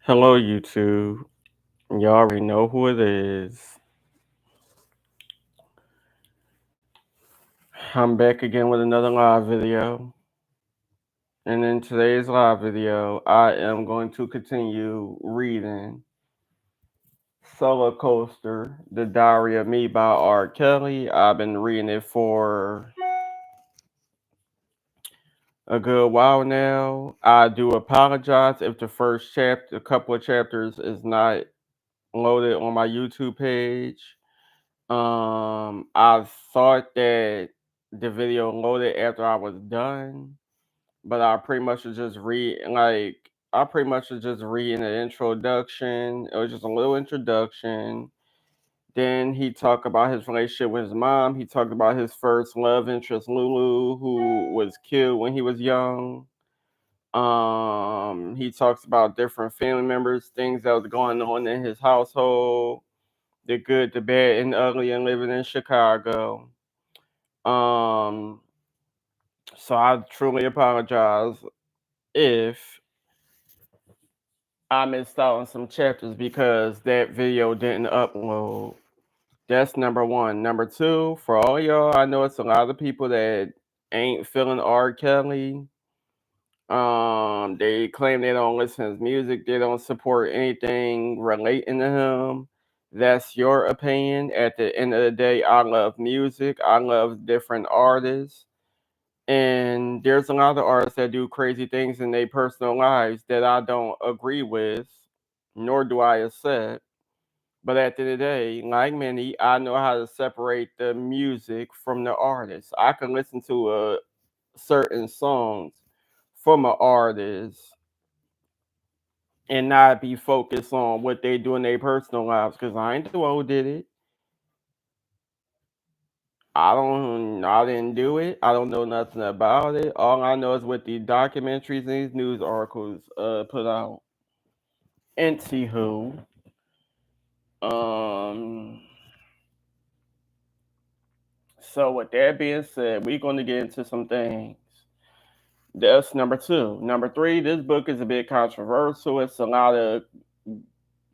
Hello, YouTube. Y'all already know who it is. I'm back again with another live video. And in today's live video, I am going to continue reading Soulacoaster, The Diary of Me by R. Kelly. I've been reading it for a good while now. I do apologize if the first chapter, a couple of chapters, is not loaded on my YouTube page. I thought that the video loaded after I was done, but I pretty much was just I pretty much was just reading an introduction. It was just a little introduction. Then he talked about his relationship with his mom. He talked about his first love interest, Lulu, who was killed when he was young. He talks about different family members, things that was going on in his household, the good, the bad, and the ugly, and living in Chicago. Um, so I truly apologize if I missed out on some chapters because that video didn't upload. That's number one. Number two, for all y'all, I know it's a lot of people that ain't feeling R. Kelly. They claim they don't listen to his music, they don't support anything relating to him. That's your opinion. At the end of the day, I love music. I love different artists. And there's a lot of artists that do crazy things in their personal lives that I don't agree with, nor do I accept. But at the end of the day, like many, I know how to separate the music from the artist. I can listen to a certain songs from an artist and not be focused on what they do in their personal lives because I ain't the one who did it. I didn't do it. I don't know nothing about it. All I know is what the documentaries and these news articles put out. Anywho, um, so with that being said, we're going to get into some things. That's number two. Number three, this book is a bit controversial. It's a lot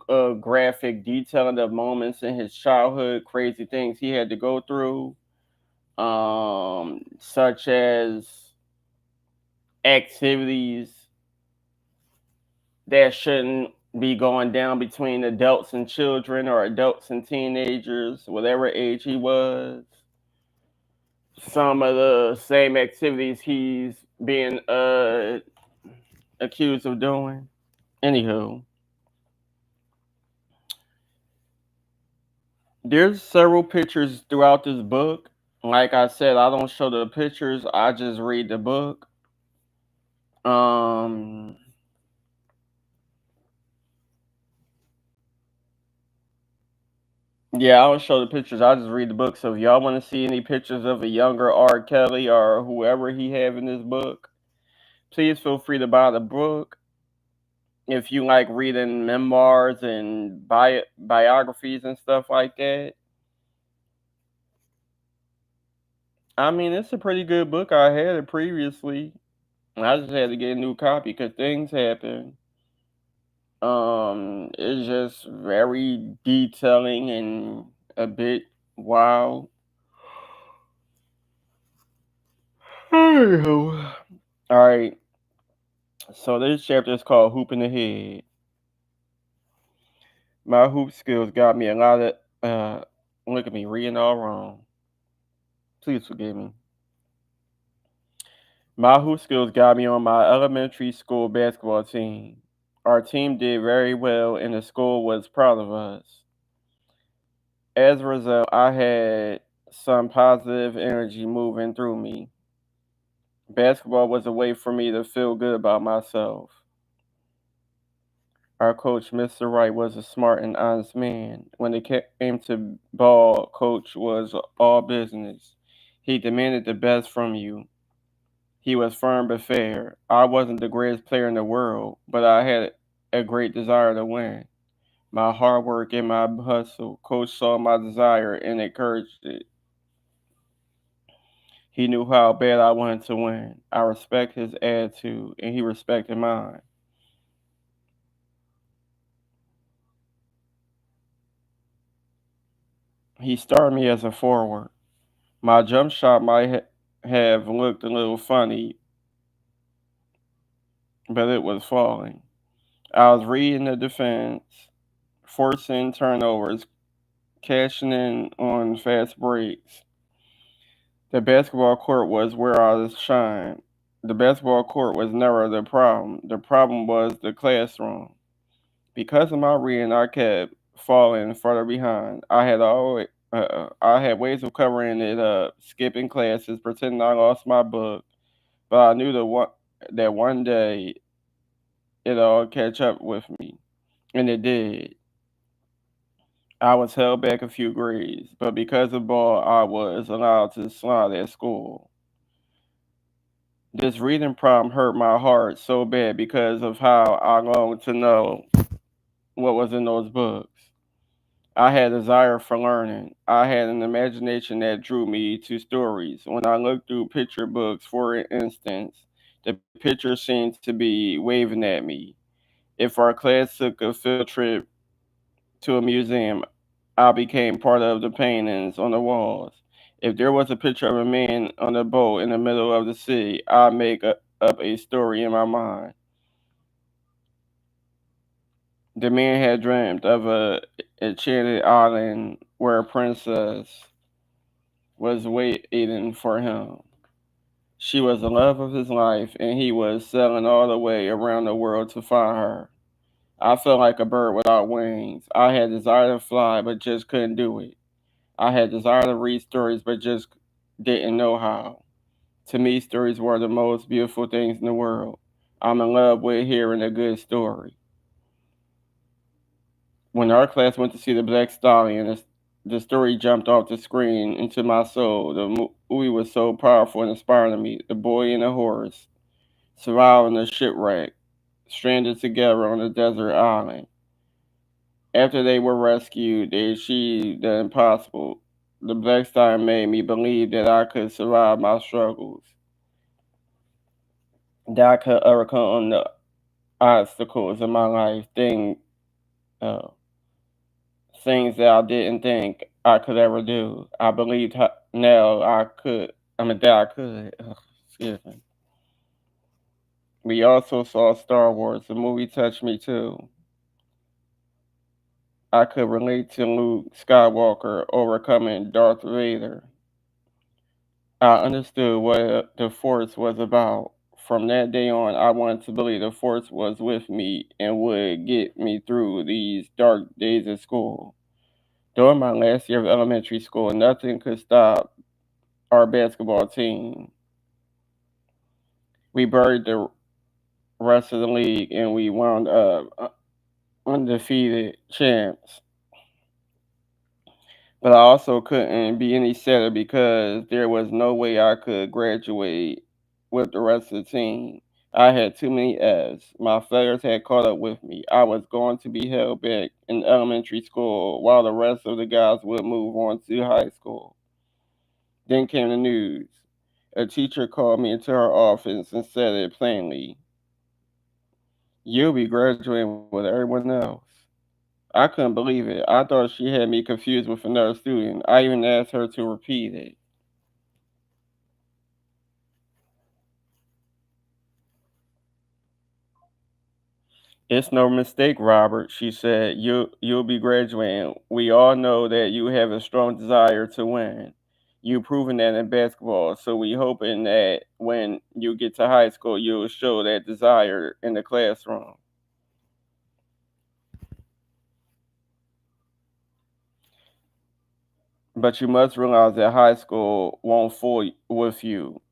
of graphic detailing of moments in his childhood, crazy things he had to go through, such as activities that shouldn't be going down between adults and children or adults and teenagers, whatever age he was. Some of the same activities he's being accused of doing. Anywho, there's several pictures throughout this book. Like I said, I don't show the pictures, I just read the book. Um, yeah, I don't show the pictures, I just read the book. So if y'all want to see any pictures of a younger R. Kelly or whoever he have in this book, please feel free to buy the book. If you like reading memoirs and biographies and stuff like that, I mean, it's a pretty good book. I had it previously. I just had to get a new copy because things happen. It's just very detailing and a bit wild. Anywho. All right. So this chapter is called "Hoop in the Head." My hoop skills got me a lot of. Look at me reading all wrong. Please forgive me. My hoop skills got me on my elementary school basketball team. Our team did very well, and the school was proud of us. As a result, I had some positive energy moving through me. Basketball was a way for me to feel good about myself. Our coach, Mr. Wright, was a smart and honest man. When it came to ball, coach was all business. He demanded the best from you. He was firm but fair. I wasn't the greatest player in the world, but I had a great desire to win. My hard work and my hustle, coach saw my desire and encouraged it. He knew how bad I wanted to win. I respect his attitude, and he respected mine. He started me as a forward. My jump shot might have looked a little funny, but it was falling. I was reading the defense, forcing turnovers, cashing in on fast breaks. The basketball court was where I shined. The basketball court was never the problem. The problem was the classroom. Because of my reading, I kept falling further behind. I had ways of covering it up, skipping classes, pretending I lost my book. But I knew that one day it'd all catch up with me, and it did. I was held back a few grades, but because of ball, I was allowed to slide at school. This reading problem hurt my heart so bad because of how I longed to know what was in those books. I had a desire for learning. I had an imagination that drew me to stories. When I looked through picture books, for instance, the picture seemed to be waving at me. If our class took a field trip to a museum, I became part of the paintings on the walls. If there was a picture of a man on a boat in the middle of the sea, I'd up a story in my mind. The man had dreamed of a enchanted island where a princess was waiting for him. She was the love of his life, and he was sailing all the way around the world to find her. I felt like a bird without wings. I had desire to fly, but just couldn't do it. I had desire to read stories, but just didn't know how. To me, stories were the most beautiful things in the world. I'm in love with hearing a good story. When our class went to see the Black Stallion, the story jumped off the screen into my soul. The movie was so powerful and inspiring to me. The boy and the horse, surviving the shipwreck, stranded together on a desert island. After they were rescued, they achieved the impossible. The Black Stallion made me believe that I could survive my struggles, that I could overcome the obstacles in my life, uh, things that I didn't think I could ever do. I believed now I could. I mean, that I could. Ugh, excuse me. We also saw Star Wars. The movie touched me too. I could relate to Luke Skywalker overcoming Darth Vader. I understood what the Force was about. From that day on, I wanted to believe the Force was with me and would get me through these dark days at school. During my last year of elementary school, nothing could stop our basketball team. We buried the rest of the league and we wound up undefeated champs. But I also couldn't be any sadder because there was no way I could graduate with the rest of the team. I had too many F's. My failures had caught up with me. I was going to be held back in elementary school while the rest of the guys would move on to high school. Then came the news. A teacher called me into her office and said it plainly: "You'll be graduating with everyone else." I couldn't believe it. I thought she had me confused with another student. I even asked her to repeat it. "It's no mistake, Robert," she said. You'll be graduating. We all know that you have a strong desire to win. You've proven that in basketball, so we hoping that when you get to high school, you'll show that desire in the classroom. But you must realize that high school won't fool with you.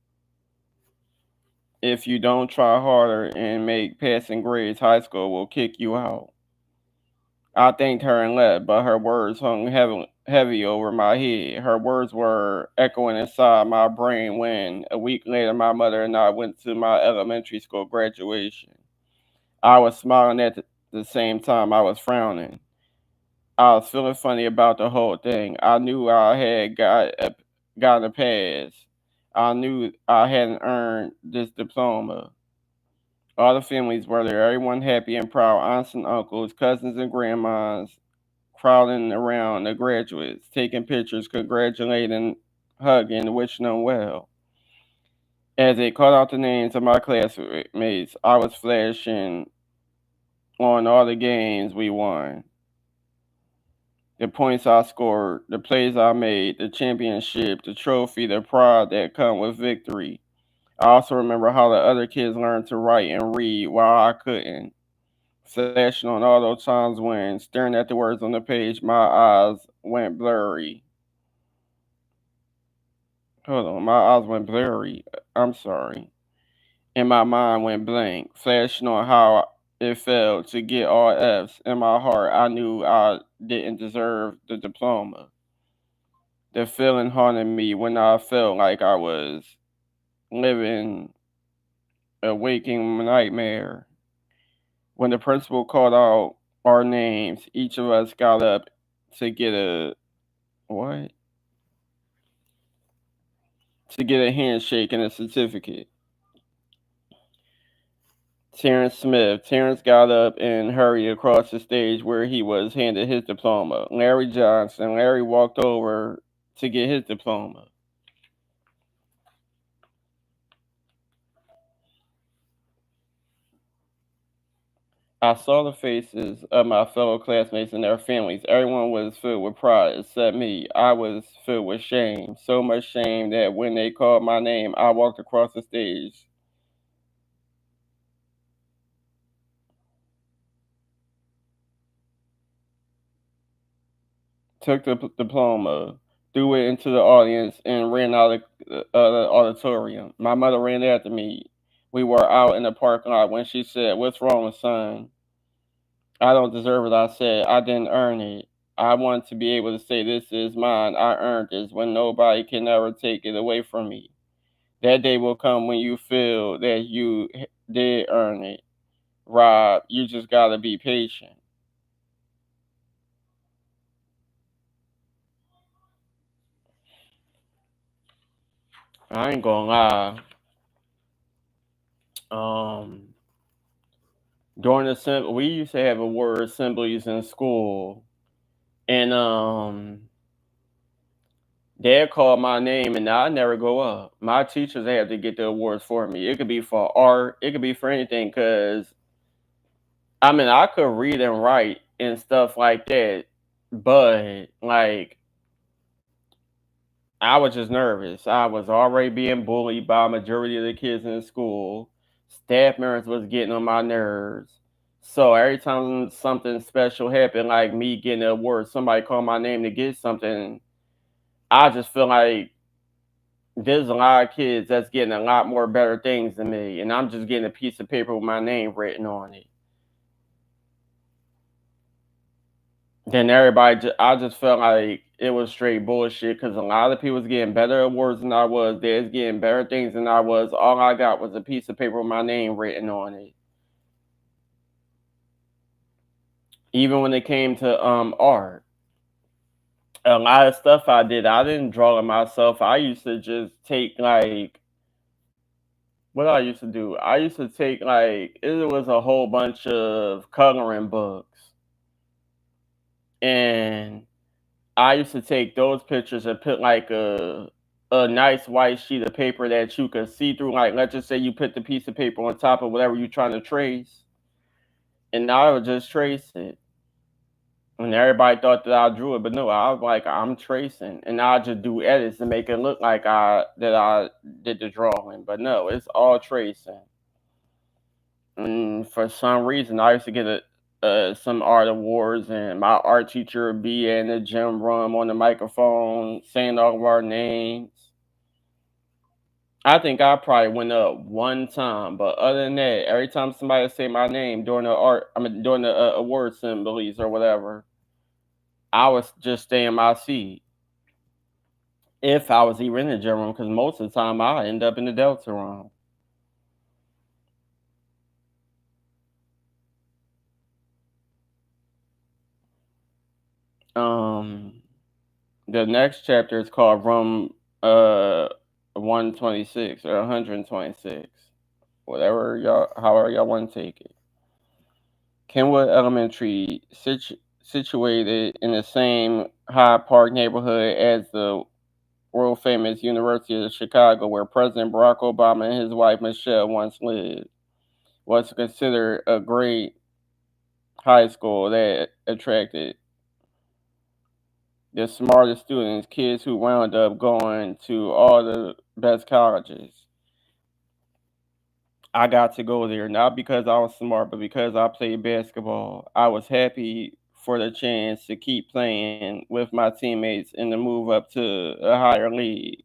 If you don't try harder and make passing grades, high school will kick you out. I thanked her and left, but her words hung heavy over my head. Her words were echoing inside my brain when, a week later, my mother and I went to my elementary school graduation. I was smiling at the same time I was frowning. I was feeling funny about the whole thing. I knew I had gotten a pass. I knew I hadn't earned this diploma. All the families were there, everyone happy and proud, aunts and uncles, cousins and grandmas, crowding around the graduates, taking pictures, congratulating, hugging, wishing them well. As they called out the names of my classmates, I was flashing on all the games we won, the points I scored, the plays I made, the championship, the trophy, the pride that come with victory. I also remember how the other kids learned to write and read while I couldn't. Flashing on all those times when, staring at the words on the page, my eyes went blurry. Hold on, my eyes went blurry. I'm sorry. And my mind went blank, flashing on how it felt to get all F's. In my heart, I knew I didn't deserve the diploma. The feeling haunted me when I felt like I was living a waking nightmare. When the principal called out our names, each of us got up to get a what? To get a handshake and a certificate. Terrence Smith. Terrence got up and hurried across the stage where he was handed his diploma. Larry Johnson. Larry walked over to get his diploma. I saw the faces of my fellow classmates and their families. Everyone was filled with pride except me. I was filled with shame. So much shame that when they called my name, I walked across the stage, took the diploma, threw it into the audience, and ran out of the auditorium. My mother ran after me. We were out in the parking lot when she said, "What's wrong, son?" "I don't deserve it," I said. "I didn't earn it. I want to be able to say this is mine. I earned this when nobody can ever take it away from me. That day will come when you feel that you did earn it. Rob, you just gotta be patient." I ain't gonna lie. Um, During the we used to have award assemblies in school, and Dad called my name, and I never go up. My teachers had to get the awards for me. It could be for art, it could be for anything. Cause I mean, I could read and write and stuff like that, but like I was just nervous. I was already being bullied by a majority of the kids in the school. Staff members was getting on my nerves. So every time something special happened, like me getting an award, somebody called my name to get something, I just feel like there's a lot of kids that's getting a lot more better things than me, and I'm just getting a piece of paper with my name written on it. Then everybody, I just felt like it was straight bullshit because a lot of people was getting better awards than I was. They was getting better things than I was. All I got was a piece of paper with my name written on it. Even when it came to art, a lot of stuff I didn't draw it myself. I used to just take like what I used to do. I used to take like it was a whole bunch of coloring books, and I used to take those pictures and put like a nice white sheet of paper that you could see through. Like let's just say you put the piece of paper on top of whatever you're trying to trace, and I would just trace it. And everybody thought that I drew it, but no, I was like, I'm tracing, and I just do edits to make it look like I did the drawing, but no, it's all tracing. And for some reason, I used to get some art awards, and my art teacher would be in the gym room on the microphone saying all of our names. I think I probably went up one time, but other than that, every time somebody say my name during during the award assemblies or whatever, I was just stay in my seat if I was even in the gym room, because most of the time I end up in the Delta room. Um, the next chapter is called Room 126 or 126, whatever y'all, however y'all want to take it. Kenwood Elementary, situated in the same Hyde Park neighborhood as the world famous University of Chicago, where President Barack Obama and his wife Michelle once lived, was considered a great high school that attracted the smartest students, kids who wound up going to all the best colleges. I got to go there not because I was smart, but because I played basketball. I was happy for the chance to keep playing with my teammates and to move up to a higher league.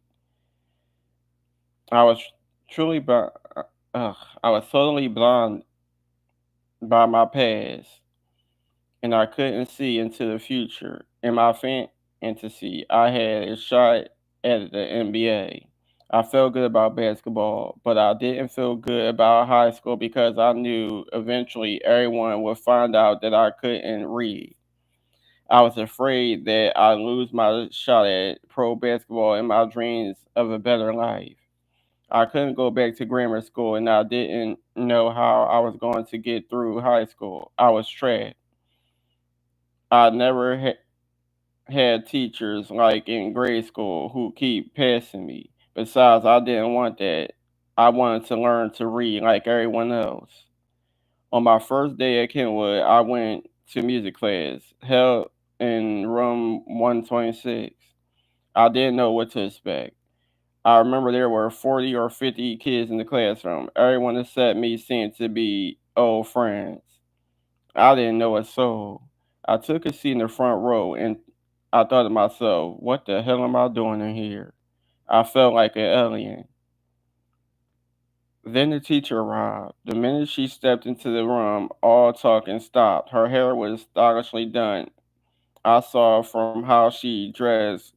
I was truly, I was totally blind by my past, and I couldn't see into the future. In my fantasy, I had a shot at the NBA. I felt good about basketball, but I didn't feel good about high school because I knew eventually everyone would find out that I couldn't read. I was afraid that I'd lose my shot at pro basketball and my dreams of a better life. I couldn't go back to grammar school and I didn't know how I was going to get through high school. I was trapped. I never had teachers like in grade school who keep passing me. Besides, I didn't want that. I wanted to learn to read like everyone else. On my first day at Kenwood, I went to music class held in room 126. I didn't know what to expect. I remember there were 40 or 50 kids in the classroom. Everyone except me seemed to be old friends. I didn't know a soul. I took a seat in the front row and I thought to myself, what the hell am I doing in here? I felt like an alien. Then the teacher arrived. The minute she stepped into the room, all talking stopped. Her hair was stylishly done. I saw from how she dressed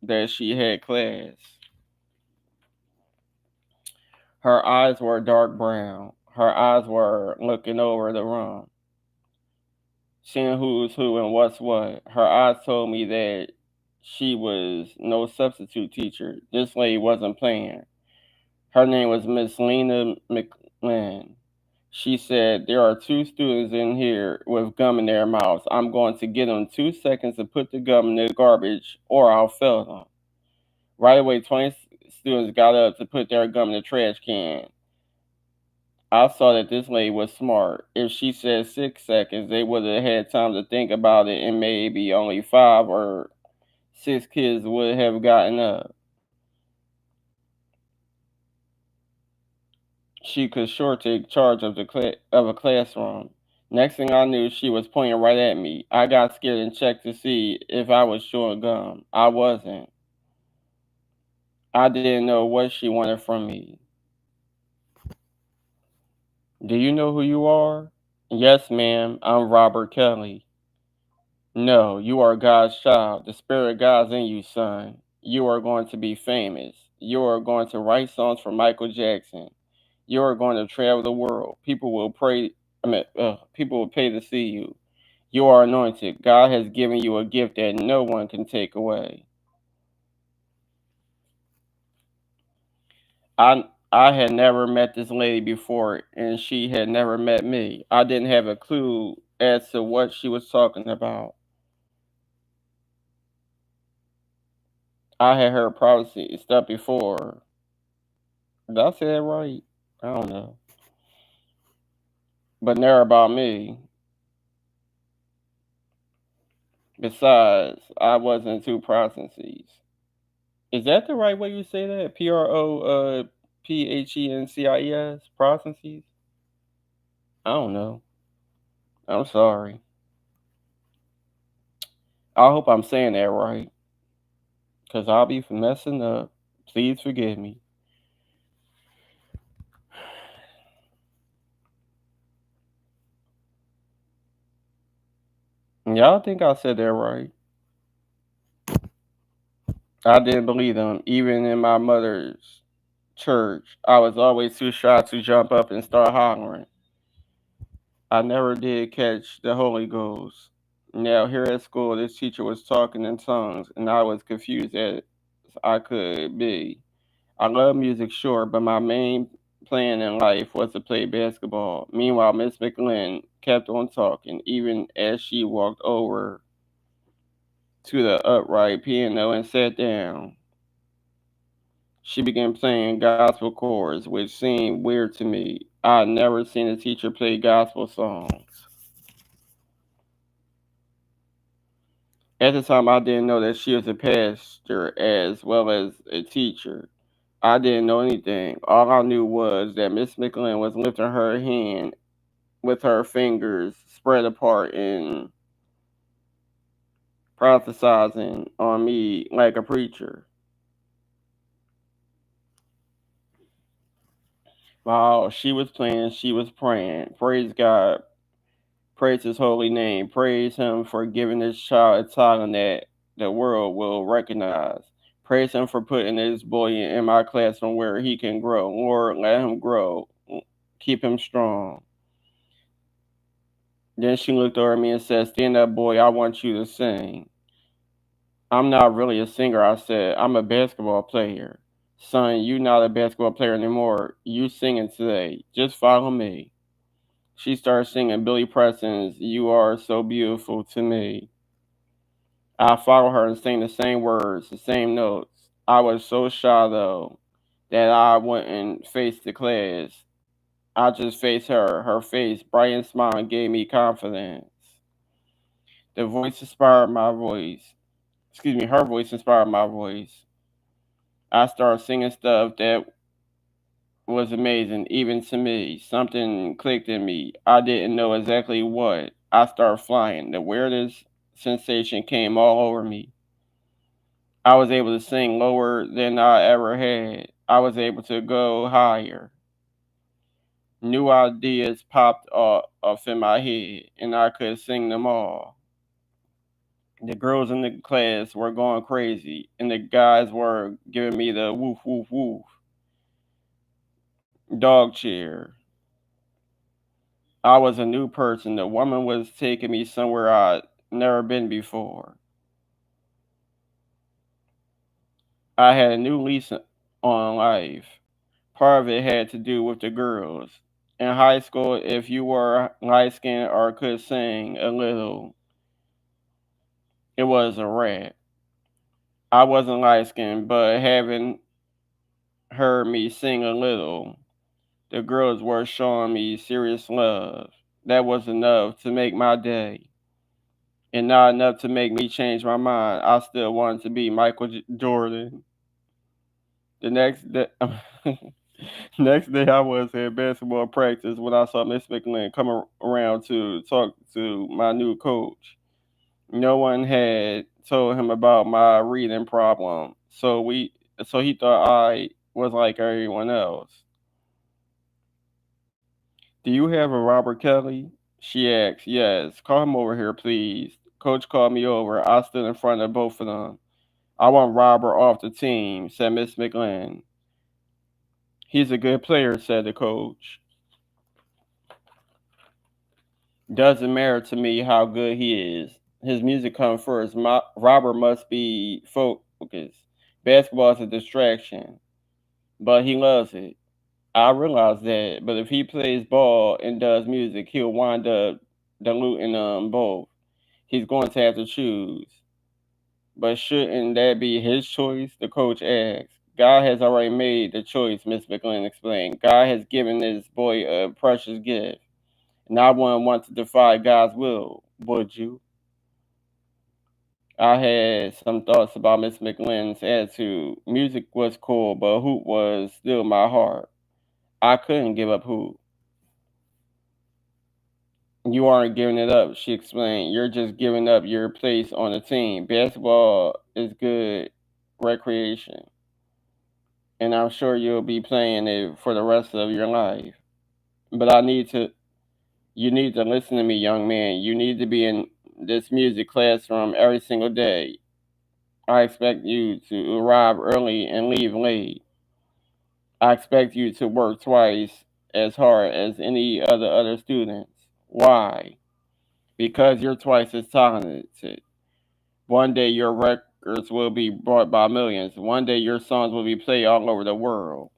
that she had class. Her eyes were dark brown. Her eyes were looking over the room, seeing who's who and what's what. Her eyes told me that she was no substitute teacher. This lady wasn't playing. Her name was Miss Lena McLean. She said, there are two students in here with gum in their mouths. I'm going to give them 2 seconds to put the gum in the garbage or I'll fail them. Right away, 20 students got up to put their gum in the trash can. I saw that this lady was smart. If she said 6 seconds, they would have had time to think about it, and maybe only 5 or 6 kids would have gotten up. She could sure take charge of of a classroom. Next thing I knew, she was pointing right at me. I got scared and checked to see if I was chewing gum. I wasn't. I didn't know what she wanted from me. Do you know who you are? Yes, ma'am. I'm Robert Kelly. No, you are God's child. The Spirit of God's in you, son. You are going to be famous. You are going to write songs for Michael Jackson. You are going to travel the world. People will pray. People will pay to see you. You are anointed. God has given you a gift that no one can take away. I had never met this lady before, and she had never met me. I didn't have a clue as to what she was talking about. I had heard prophecy stuff before. Did I say that right? I don't know. But never about me. Besides, I wasn't two processes. Is that the right way you say that? Prophencies? Processes? I don't know. I'm sorry. I hope I'm saying that right. Because I'll be messing up. Please forgive me. Y'all think I said that right. I didn't believe them. Even in my mother's church, I was always too shy to jump up and start hollering. I never did catch the Holy Ghost. Now, here at school, this teacher was talking in tongues, and I was confused as I could be. I love music, sure, but my main plan in life was to play basketball. Meanwhile, Miss McLean kept on talking, even as she walked over to the upright piano and sat down. She began playing gospel chords, which seemed weird to me. I'd never seen a teacher play gospel songs. At the time, I didn't know that she was a pastor as well as a teacher. I didn't know anything. All I knew was that Miss McLean was lifting her hand with her fingers spread apart and prophesizing on me like a preacher. While she was playing, she was praying. Praise God. Praise his holy name. Praise him for giving this child a talent that the world will recognize. Praise him for putting this boy in my classroom where he can grow. Lord, let him grow. Keep him strong. Then she looked over at me and said, stand up, boy. I want you to sing. I'm not really a singer, I said. I'm a basketball player. Son, you not a basketball player anymore. You singing today. Just follow me. She started singing Billy Preston's You Are So Beautiful to Me. I followed her and sang the same words, the same notes. I was so shy though that I wouldn't face the class. I just faced her. Her face, bright and smiling, gave me confidence. The voice inspired my voice. Excuse me, her voice inspired my voice. I started singing stuff that was amazing, even to me. Something clicked in me. I didn't know exactly what. I started flying. The weirdest sensation came all over me. I was able to sing lower than I ever had. I was able to go higher. New ideas popped off in my head, and I could sing them all. The girls in the class were going crazy, and the guys were giving me the woof, woof, woof, dog cheer. I was a new person. The woman was taking me somewhere I'd never been before. I had a new lease on life. Part of it had to do with the girls. In high school, if you were light skinned or could sing a little, it was a wrap. I wasn't light skinned, but having heard me sing a little, the girls were showing me serious love. That was enough to make my day. And not enough to make me change my mind. I still wanted to be Michael Jordan. The next day, next day I was at basketball practice when I saw Miss McLean come around to talk to my new coach. No one had told him about my reading problem, so he thought I was like everyone else. Do you have a Robert Kelly? She asked. Yes. Call him over here, please. Coach called me over. I stood in front of both of them. I want Robert off the team, said Miss McLean. He's a good player, said the coach. Doesn't matter to me how good he is. His music comes first. Robert must be focused. Basketball is a distraction, but he loves it. I realize that, but if he plays ball and does music, he'll wind up diluting them both. He's going to have to choose. But shouldn't that be his choice? The coach asked. God has already made the choice, Miss McGlynn explained. God has given this boy a precious gift. And I wouldn't want to defy God's will, would you? I had some thoughts about Miss McGlynn's attitude. Music was cool, but hoop was still my heart. I couldn't give up hoop. You aren't giving it up, she explained. You're just giving up your place on the team. Basketball is good recreation, and I'm sure you'll be playing it for the rest of your life. But you need to listen to me, young man. You need to be in this music classroom every single day. I expect you to arrive early and leave late. I expect you to work twice as hard as any other students. Why? Because you're twice as talented. One day your records will be bought by millions. One day your songs will be played all over the world.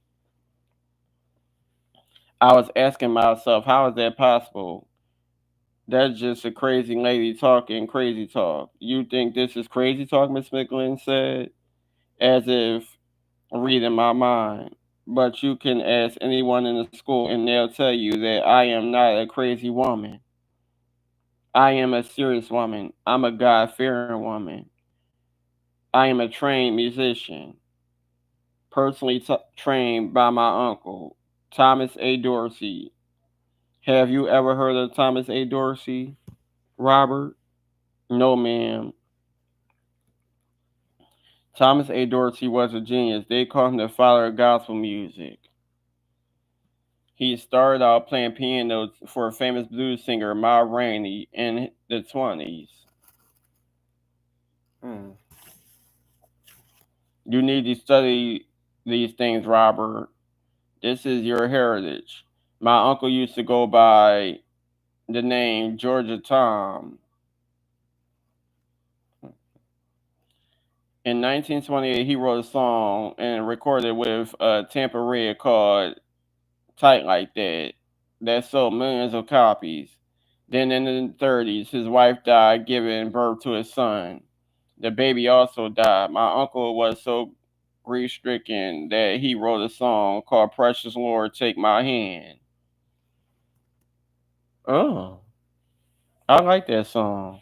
I was asking myself, how is that possible? That's just a crazy lady talking crazy talk. You think this is crazy talk, Miss McGlynn said, as if reading my mind. But you can ask anyone in the school and they'll tell you that I am not a crazy woman. I am a serious woman. I'm a God fearing woman. I am a trained musician, personally trained by my uncle, Thomas A. Dorsey. Have you ever heard of Thomas A. Dorsey, Robert? No, ma'am. Thomas A. Dorsey was a genius. They called him the father of gospel music. He started out playing piano for a famous blues singer, Ma Rainey, in the 20s. Hmm. You need to study these things, Robert. This is your heritage. My uncle used to go by the name Georgia Tom. In 1928, he wrote a song and recorded with Tampa Red called Tight Like That, that sold millions of copies. Then in the 30s, his wife died giving birth to his son. The baby also died. My uncle was so grief stricken that he wrote a song called Precious Lord Take My Hand. Oh, I like that song.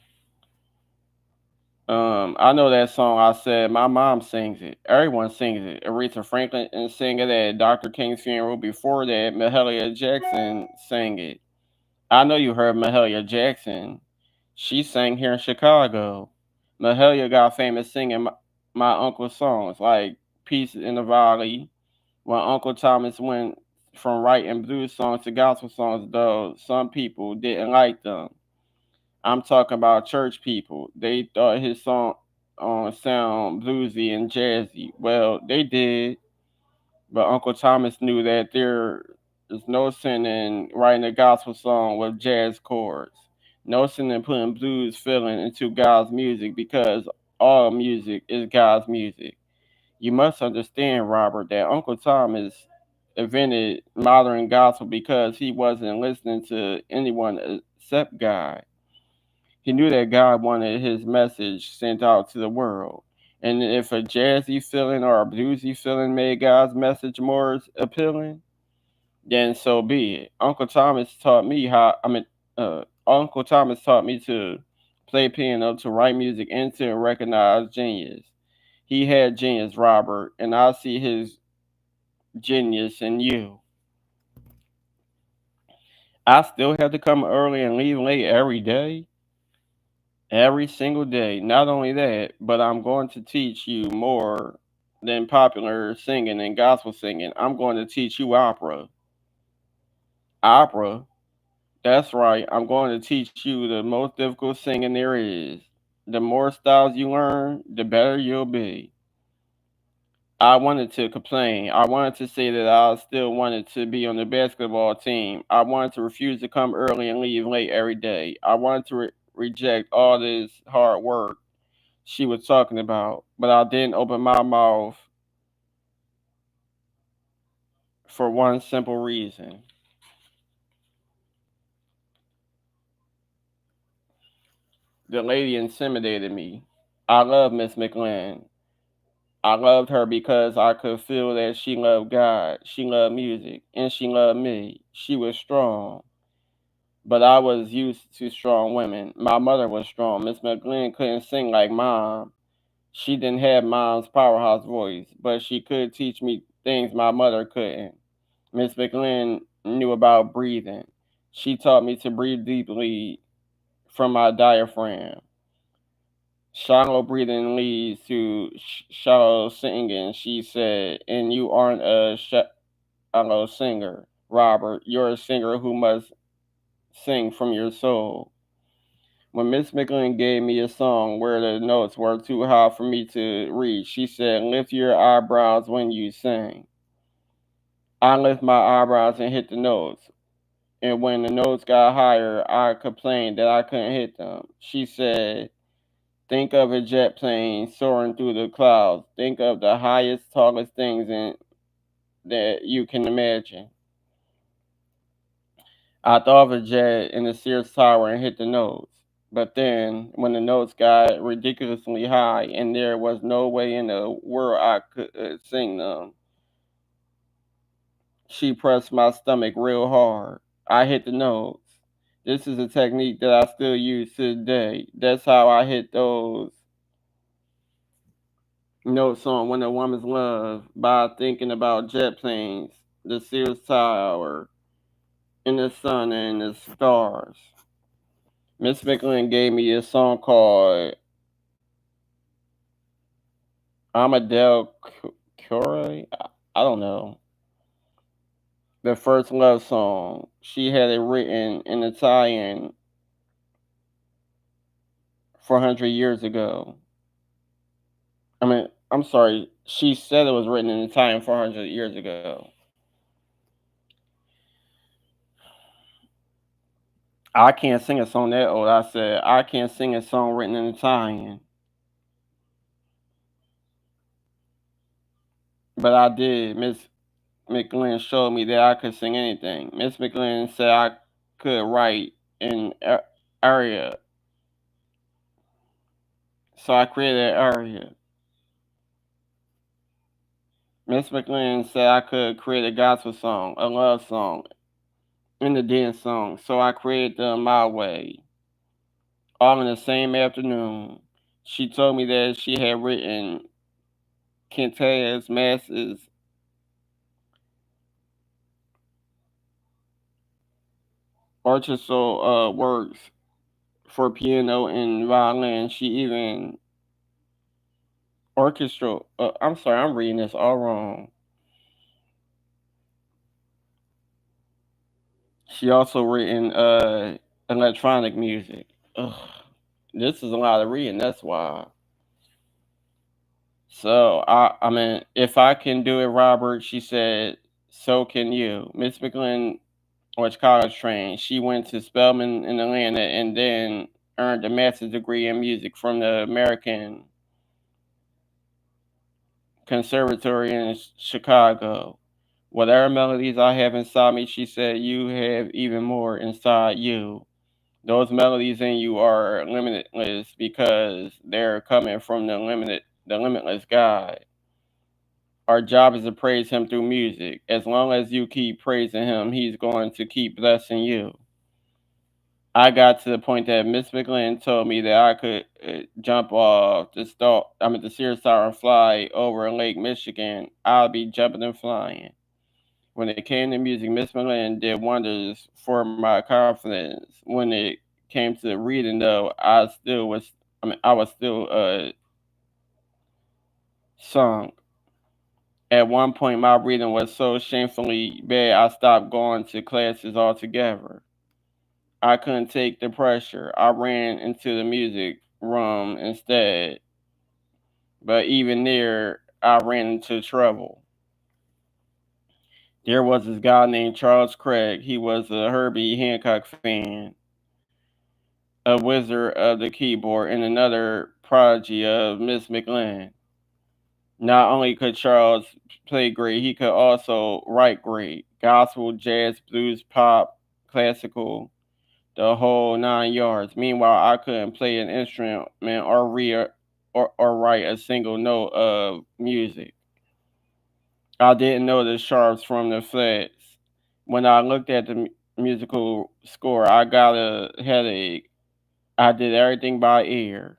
I know that song. I said my mom sings it. Everyone sings it. Aretha Franklin and sang it at Dr. King's funeral. Before that, Mahalia Jackson sang it. I know you heard Mahalia Jackson. She sang here in Chicago. Mahalia got famous singing my uncle's songs like Peace in the Valley. When Uncle Thomas went from writing blues songs to gospel songs, though some people didn't like them. I'm talking about church people. They thought his song sound bluesy and jazzy. Well, they did, but Uncle Thomas knew that there is no sin in writing a gospel song with jazz chords. No sin in putting blues feeling into God's music because all music is God's music. You must understand, Robert, that Uncle Thomas invented modern gospel because he wasn't listening to anyone except God. He knew that God wanted his message sent out to the world. And if a jazzy feeling or a bluesy feeling made God's message more appealing, then so be it. Uncle Thomas taught me to play piano, to write music, and to recognize genius. He had genius, Robert, and I see his genius in you. I still have to come early and leave late every day. Every single day. Not only that, but I'm going to teach you more than popular singing and gospel singing. I'm going to teach you opera. Opera. That's right. I'm going to teach you the most difficult singing there is. The more styles you learn, the better you'll be. I wanted to complain. I wanted to say that I still wanted to be on the basketball team. I wanted to refuse to come early and leave late every day. I wanted to reject all this hard work she was talking about, but I didn't open my mouth for one simple reason. The lady intimidated me. I love Miss McLean. I loved her because I could feel that she loved God, she loved music, and she loved me. She was strong, but I was used to strong women. My mother was strong. Miss McLean couldn't sing like mom. She didn't have mom's powerhouse voice, but she could teach me things my mother couldn't. Miss McLean knew about breathing. She taught me to breathe deeply from my diaphragm. Shallow breathing leads to shallow singing, she said, and you aren't a shallow singer, Robert. You're a singer who must sing from your soul. When Miss McLean gave me a song where the notes were too high for me to reach, she said, lift your eyebrows when you sing. I lift my eyebrows and hit the notes. And when the notes got higher, I complained that I couldn't hit them. She said, think of a jet plane soaring through the clouds. Think of the highest, tallest things that you can imagine. I thought of a jet in the Sears Tower and hit the notes. But then, when the notes got ridiculously high and there was no way in the world I could sing them, she pressed my stomach real hard. I hit the notes. This is a technique that I still use to this day. That's how I hit those notes on When a Woman's Love by thinking about jet planes, the Sears Tower, and the sun and the stars. Miss McLean gave me a song called Amadel Curie. I don't know. The first love song. She had it written in Italian 400 years ago. I'm sorry. She said it was written in Italian 400 years ago. I can't sing a song that old. I said I can't sing a song written in Italian, but I did. Miss McGlynn showed me that I could sing anything. Miss McGlynn said I could write an area, so I created an area. Miss McGlynn said I could create a gospel song, a love song, and a dance song, so I created them my way, all in the same afternoon. She told me that she had written cantatas, masses, orchestral works for piano and violin. She even orchestral. I'm sorry, I'm reading this all wrong. She also written electronic music. Ugh, this is a lot of reading. That's why. So I mean, if I can do it, Robert, she said, so can you. Miss McGlynn was college trained. She went to Spelman in Atlanta and then earned a master's degree in music from the American Conservatory in Chicago. Whatever melodies I have inside me, she said, you have even more inside you. Those melodies in you are limitless because they're coming from the limitless God. Our job is to praise him through music. As long as you keep praising him, he's going to keep blessing you. I got to the point that Miss McGlynn told me that I could jump off the Sears Tower and fly over Lake Michigan. I'll be jumping and flying. When it came to music, Miss McGlynn did wonders for my confidence. When it came to reading, though, I was still sunk. At one point, my reading was so shamefully bad, I stopped going to classes altogether. I couldn't take the pressure. I ran into the music room instead, but even there, I ran into trouble. There was this guy named Charles Craig. He was a Herbie Hancock fan, a wizard of the keyboard, and another prodigy of Miss McLean. Not only could Charles play great, he could also write great. Gospel, jazz, blues, pop, classical, the whole 9 yards. Meanwhile, I couldn't play an instrument or read or write a single note of music. I didn't know the sharps from the flats. When I looked at the musical score, I got a headache. I did everything by ear.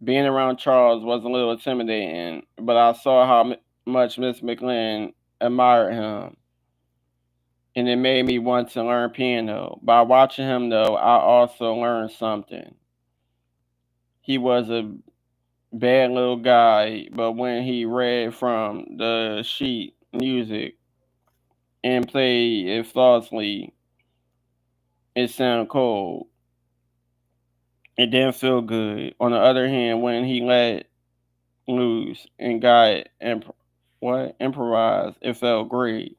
Being around Charles was a little intimidating, but I saw how much Miss McLean admired him, and it made me want to learn piano. By watching him, though, I also learned something. He was a bad little guy, but when he read from the sheet music and played it flawlessly, it sounded cold. It didn't feel good. On the other hand, when he let loose and got improvised, it felt great.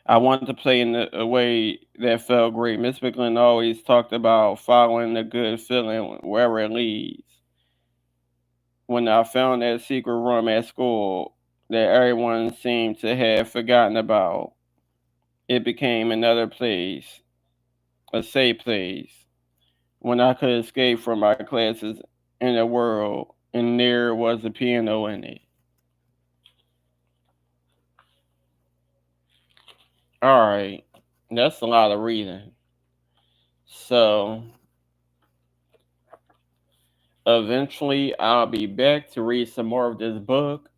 I wanted to play in a way that felt great. Miss McGlynn always talked about following the good feeling wherever it leads. When I found that secret room at school that everyone seemed to have forgotten about, it became another place, a safe place, when I could escape from my classes in the world, and there was a piano in it. Alright, that's a lot of reading. So, eventually, I'll be back to read some more of this book.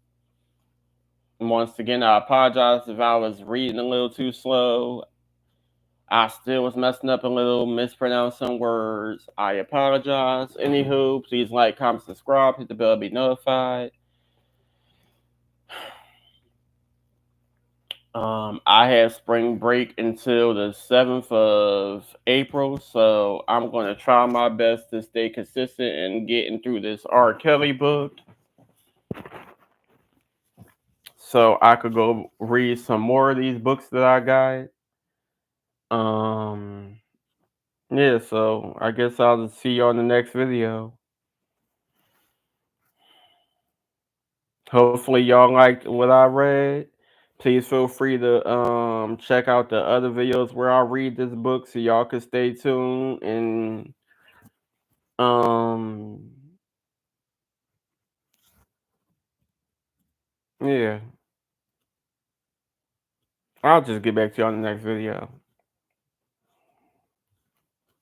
Once again, I apologize if I was reading a little too slow. I still was messing up a little, mispronouncing words. I apologize. Anywho, please like, comment, subscribe, hit the bell to be notified. I have spring break until the 7th of April, so I'm going to try my best to stay consistent in getting through this R. Kelly book so I could go read some more of these books that I got. Yeah, so I guess I'll just see you on the next video. Hopefully y'all liked what I read. Please feel free to check out the other videos where I read this book so y'all can stay tuned and um yeah. I'll just get back to you on the next video.